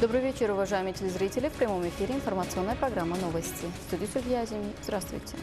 Добрый вечер, уважаемые телезрители. В прямом эфире информационная программа «Новости». В студии Сулья Азими. Здравствуйте.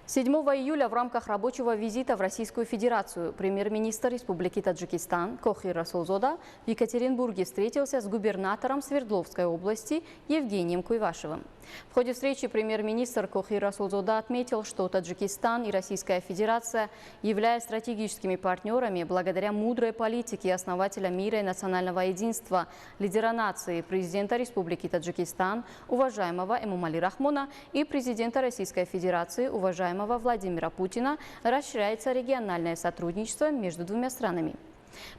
7 июля в рамках рабочего визита в Российскую Федерацию премьер-министр Республики Таджикистан Кохир Расулзода в Екатеринбурге встретился с губернатором Свердловской области Евгением Куйвашевым. В ходе встречи премьер-министр Кохир Расулзода отметил, что Таджикистан и Российская Федерация являются стратегическими партнерами благодаря мудрой политике основателя мира и национального единства, лидера нации, президента Республики Таджикистан, уважаемого Эмомали Рахмона, и президента Российской Федерации, уважаемого Владимира Путина, расширяется региональное сотрудничество между двумя странами.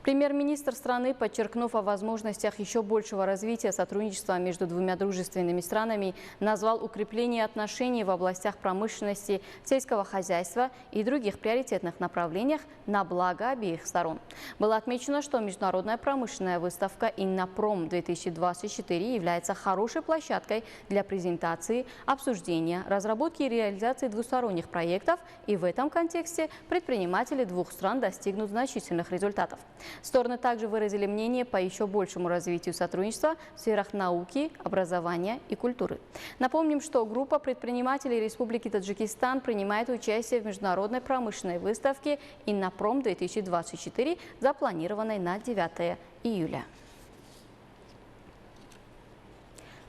Премьер-министр страны, подчеркнув о возможностях еще большего развития сотрудничества между двумя дружественными странами, назвал укрепление отношений в областях промышленности, сельского хозяйства и других приоритетных направлениях на благо обеих сторон. Было отмечено, что международная промышленная выставка «Иннопром-2024» является хорошей площадкой для презентации, обсуждения, разработки и реализации двусторонних проектов, и в этом контексте предприниматели двух стран достигнут значительных результатов. Стороны также выразили мнение по еще большему развитию сотрудничества в сферах науки, образования и культуры. Напомним, что группа предпринимателей Республики Таджикистан принимает участие в международной промышленной выставке «Иннопром-2024», запланированной на 9 июля.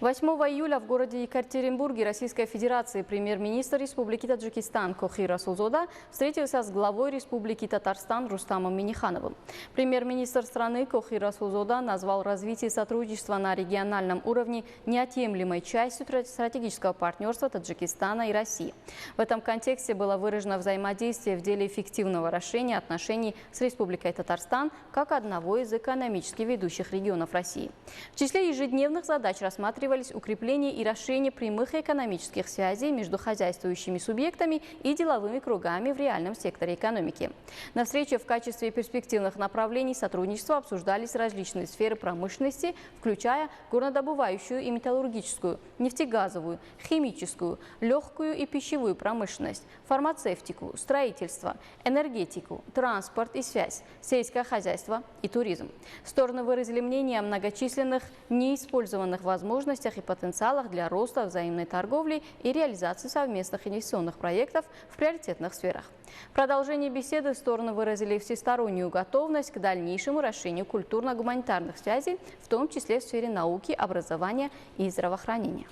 8 июля в городе Екатеринбурге Российской Федерации премьер-министр Республики Таджикистан Кохир Расулзода встретился с главой Республики Татарстан Рустамом Миннихановым. Премьер-министр страны Кохир Расулзода назвал развитие сотрудничества на региональном уровне неотъемлемой частью стратегического партнерства Таджикистана и России. В этом контексте было выражено взаимодействие в деле эффективного решения отношений с Республикой Татарстан как одного из экономически ведущих регионов России. В числе ежедневных задач рассматривали укрепление и расширение прямых экономических связей между хозяйствующими субъектами и деловыми кругами в реальном секторе экономики. На встрече в качестве перспективных направлений сотрудничества обсуждались различные сферы промышленности, включая горнодобывающую и металлургическую, нефтегазовую, химическую, легкую и пищевую промышленность, фармацевтику, строительство, энергетику, транспорт и связь, сельское хозяйство и туризм. Стороны выразили мнение о многочисленных неиспользованных возможностях и потенциалах для роста взаимной торговли и реализации совместных инвестиционных проектов в приоритетных сферах. В продолжении беседы стороны выразили всестороннюю готовность к дальнейшему расширению культурно-гуманитарных связей, в том числе в сфере науки, образования и здравоохранения.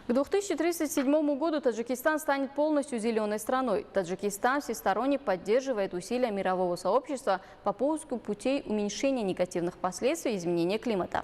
К 2037 году Таджикистан станет полностью зеленой страной. Таджикистан всесторонне поддерживает усилия мирового сообщества по поиску путей уменьшения негативных последствий изменения климата.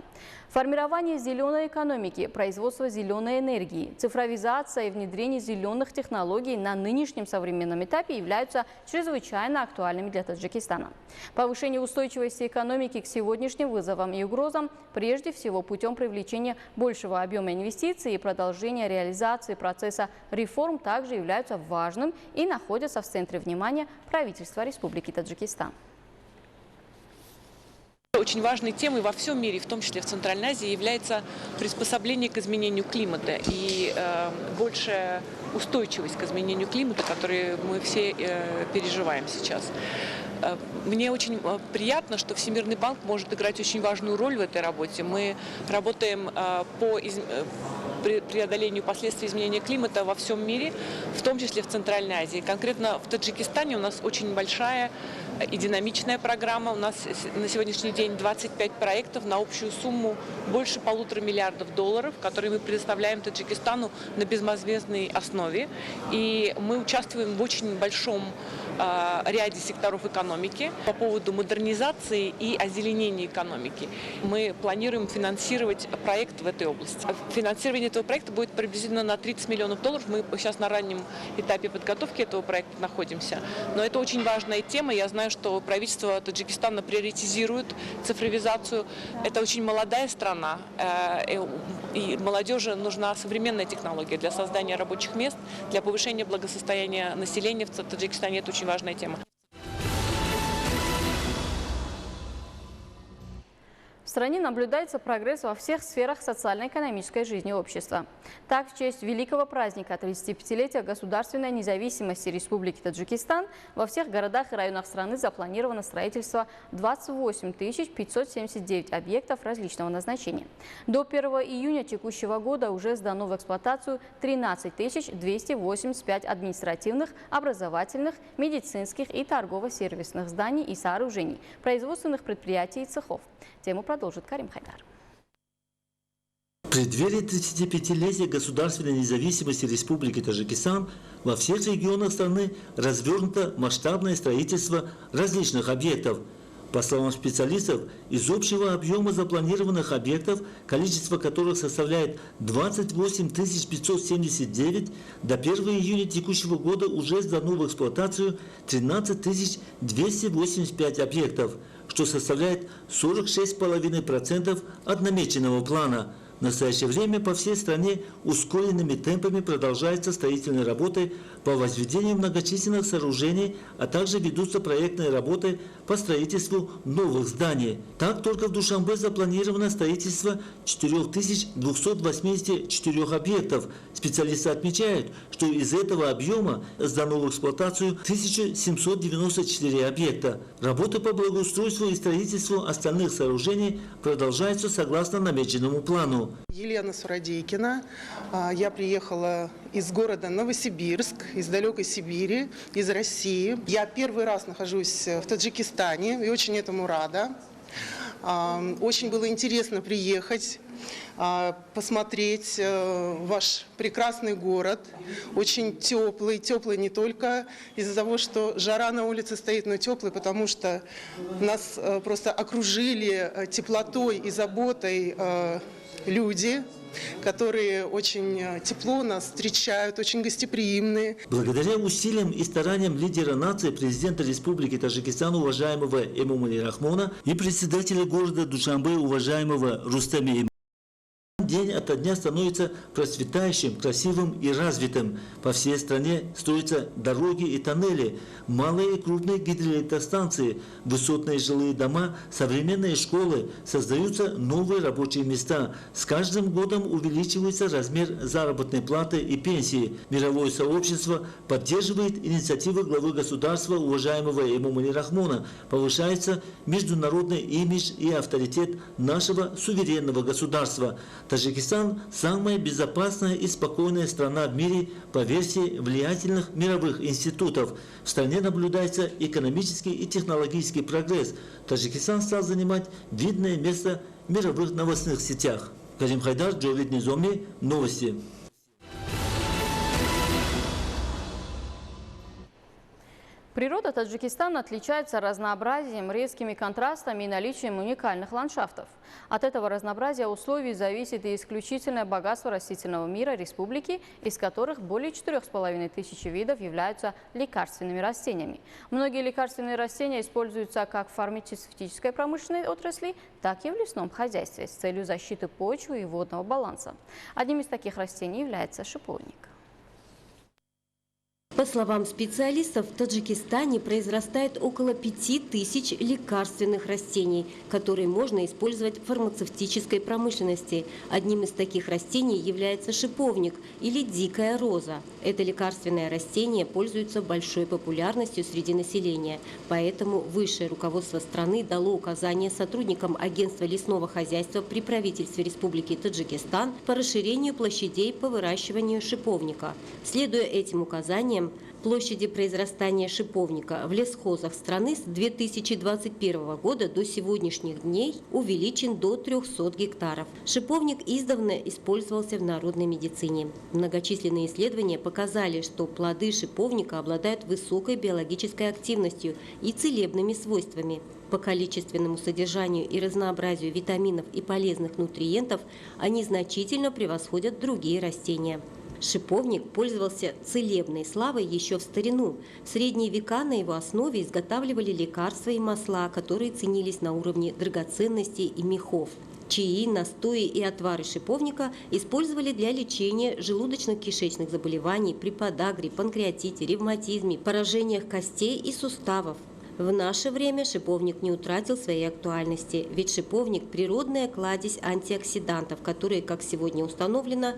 Формирование зеленой экономики, производство зеленой энергии, цифровизация и внедрение зеленых технологий на нынешнем современном этапе являются чрезвычайно актуальными для Таджикистана. Повышение устойчивости экономики к сегодняшним вызовам и угрозам прежде всего путем привлечения большего объема инвестиций и продолжения реализации процесса реформ также являются важным и находятся в центре внимания правительства Республики Таджикистан. Очень важной темой во всем мире, в том числе в Центральной Азии, является приспособление к изменению климата и большая устойчивость к изменению климата, которую мы все переживаем сейчас. Мне очень приятно, что Всемирный банк может играть очень важную роль в этой работе. Мы работаем по преодолению последствий изменения климата во всем мире, в том числе в Центральной Азии. Конкретно в Таджикистане у нас очень большая и динамичная программа. У нас на сегодняшний день 25 проектов на общую сумму больше $1,5 миллиарда, которые мы предоставляем Таджикистану на безвозмездной основе. И мы участвуем в очень большом ряде секторов экономики по поводу модернизации и озеленения экономики. Мы планируем финансировать проект в этой области. Финансирование этого проекта будет приблизительно на $30 миллионов. Мы сейчас на раннем этапе подготовки этого проекта находимся. Но это очень важная тема. Я знаю, что правительство Таджикистана приоритизирует цифровизацию. Это очень молодая страна, и молодежи нужна современная технология для создания рабочих мест, для повышения благосостояния населения в Таджикистане. Это очень важная тема. стране наблюдается прогресс во всех сферах социально-экономической жизни общества. Так, в честь великого праздника 35-летия государственной независимости Республики Таджикистан во всех городах и районах страны запланировано строительство 28 579 объектов различного назначения. До 1 июня текущего года уже сдано в эксплуатацию 13 285 административных, образовательных, медицинских и торгово-сервисных зданий и сооружений, производственных предприятий и цехов. Тему продолжит Карим Хайдар. В преддверии 35-летия государственной независимости Республики Таджикистан во всех регионах страны развернуто масштабное строительство различных объектов. По словам специалистов, из общего объема запланированных объектов, количество которых составляет 28 579, до 1 июня текущего года уже сдано в эксплуатацию 13 285 объектов, что составляет 46,5% от намеченного плана. В настоящее время по всей стране ускоренными темпами продолжаются строительные работы по возведению многочисленных сооружений, а также ведутся проектные работы по строительству новых зданий. Так, только в Душанбе запланировано строительство 4284 объектов. Специалисты отмечают, что из этого объема сдано в эксплуатацию 1794 объекта. Работы по благоустройству и строительству остальных сооружений продолжаются согласно намеченному плану. Елена Сурадейкина. Я приехала из города Новосибирск, из далекой Сибири, из России. Я первый раз нахожусь в Таджикистане и очень этому рада. Очень было интересно приехать, посмотреть ваш прекрасный город. Очень теплый. Теплый не только из-за того, что жара на улице стоит, но теплый, потому что нас просто окружили теплотой и заботой люди, которые очень тепло нас встречают, очень гостеприимные. Благодаря усилиям и стараниям лидера нации, президента Республики Таджикистан, уважаемого Эмомали Рахмона, и председателя города Душанбе, уважаемого Рустами, день ото дня становится процветающим, красивым и развитым. По всей стране строятся дороги и тоннели, малые и крупные гидроэлектростанции, высотные жилые дома, современные школы, создаются новые рабочие места. С каждым годом увеличивается размер заработной платы и пенсии. Мировое сообщество поддерживает инициативы главы государства, уважаемого Эмомали Рахмона. Повышается международный имидж и авторитет нашего суверенного государства. Таджикистан – самая безопасная и спокойная страна в мире по версии влиятельных мировых институтов. В стране наблюдается экономический и технологический прогресс. Таджикистан стал занимать видное место в мировых новостных сетях. Карим Хайдар, Джавид Низоми, новости. Природа Таджикистана отличается разнообразием, резкими контрастами и наличием уникальных ландшафтов. От этого разнообразия условий зависит и исключительное богатство растительного мира республики, из которых более 4500 видов являются лекарственными растениями. Многие лекарственные растения используются как в фармацевтической промышленной отрасли, так и в лесном хозяйстве с целью защиты почвы и водного баланса. Одним из таких растений является шиповник. По словам специалистов, в Таджикистане произрастает около 5000 лекарственных растений, которые можно использовать в фармацевтической промышленности. Одним из таких растений является шиповник или дикая роза. Это лекарственное растение пользуется большой популярностью среди населения. Поэтому высшее руководство страны дало указание сотрудникам Агентства лесного хозяйства при правительстве Республики Таджикистан по расширению площадей по выращиванию шиповника. Следуя этим указаниям, площади произрастания шиповника в лесхозах страны с 2021 года до сегодняшних дней увеличен до 300 гектаров. Шиповник издавна использовался в народной медицине. Многочисленные исследования показали, что плоды шиповника обладают высокой биологической активностью и целебными свойствами. По количественному содержанию и разнообразию витаминов и полезных нутриентов они значительно превосходят другие растения. Шиповник пользовался целебной славой еще в старину. В средние века на его основе изготавливали лекарства и масла, которые ценились на уровне драгоценностей и мехов. Чаи, настои и отвары шиповника использовали для лечения желудочно-кишечных заболеваний при подагре, панкреатите, ревматизме, поражениях костей и суставов. В наше время шиповник не утратил своей актуальности, ведь шиповник – природная кладезь антиоксидантов, которые, как сегодня установлено,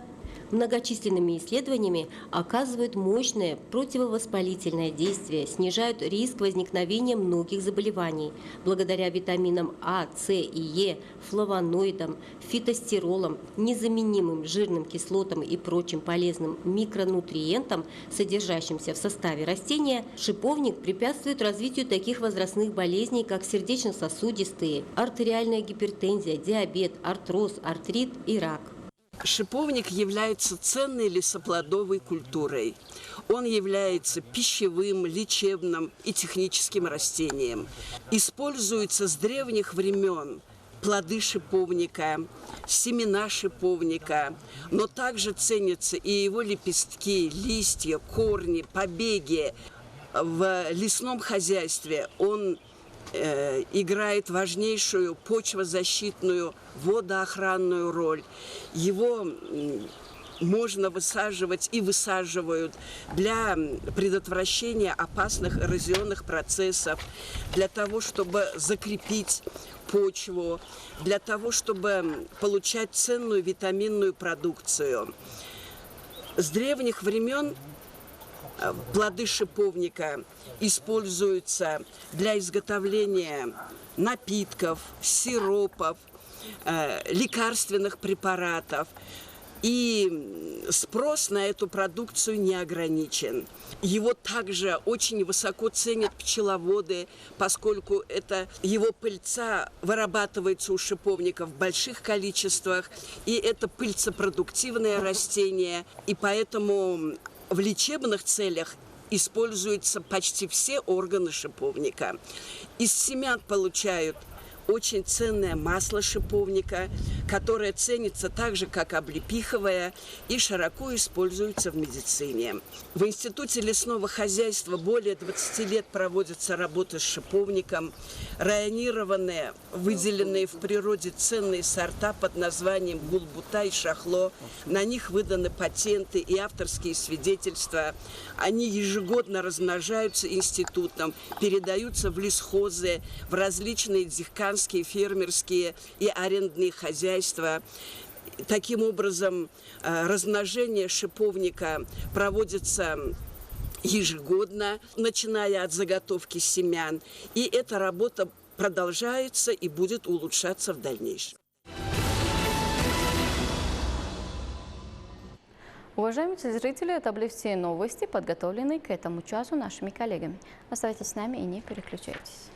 многочисленными исследованиями оказывают мощное противовоспалительное действие, снижают риск возникновения многих заболеваний. Благодаря витаминам А, С и Е, флавоноидам, фитостеролам, незаменимым жирным кислотам и прочим полезным микронутриентам, содержащимся в составе растения, шиповник препятствует развитию таких возрастных болезней, как сердечно-сосудистые, артериальная гипертензия, диабет, артроз, артрит и рак. Шиповник является ценной лесоплодовой культурой. Он является пищевым, лечебным и техническим растением. Используется с древних времен плоды шиповника, семена шиповника, но также ценятся и его лепестки, листья, корни, побеги. В лесном хозяйстве он играет важнейшую почвозащитную, водоохранную роль. Его можно высаживать и высаживают для предотвращения опасных эрозионных процессов, для того, чтобы закрепить почву, для того, чтобы получать ценную витаминную продукцию. С древних времен плоды шиповника используются для изготовления напитков, сиропов, лекарственных препаратов. И спрос на эту продукцию не ограничен. Его также очень высоко ценят пчеловоды, поскольку его пыльца вырабатывается у шиповника в больших количествах, и это пыльцепродуктивное растение, и поэтому в лечебных целях используются почти все органы шиповника. Из семян получают очень ценное масло шиповника, которое ценится так же, как облепиховое, и широко используется в медицине. В Институте лесного хозяйства более 20 лет проводятся работы с шиповником. Районированные, выделенные в природе ценные сорта под названием гулбута и шахло. На них выданы патенты и авторские свидетельства. Они ежегодно размножаются институтом, передаются в лесхозы, в различные дихканские, фермерские и арендные хозяйства. Таким образом, размножение шиповника проводится ежегодно, начиная от заготовки семян. И эта работа продолжается и будет улучшаться в дальнейшем. Уважаемые телезрители, это были все новости, подготовленные к этому часу нашими коллегами. Оставайтесь с нами и не переключайтесь.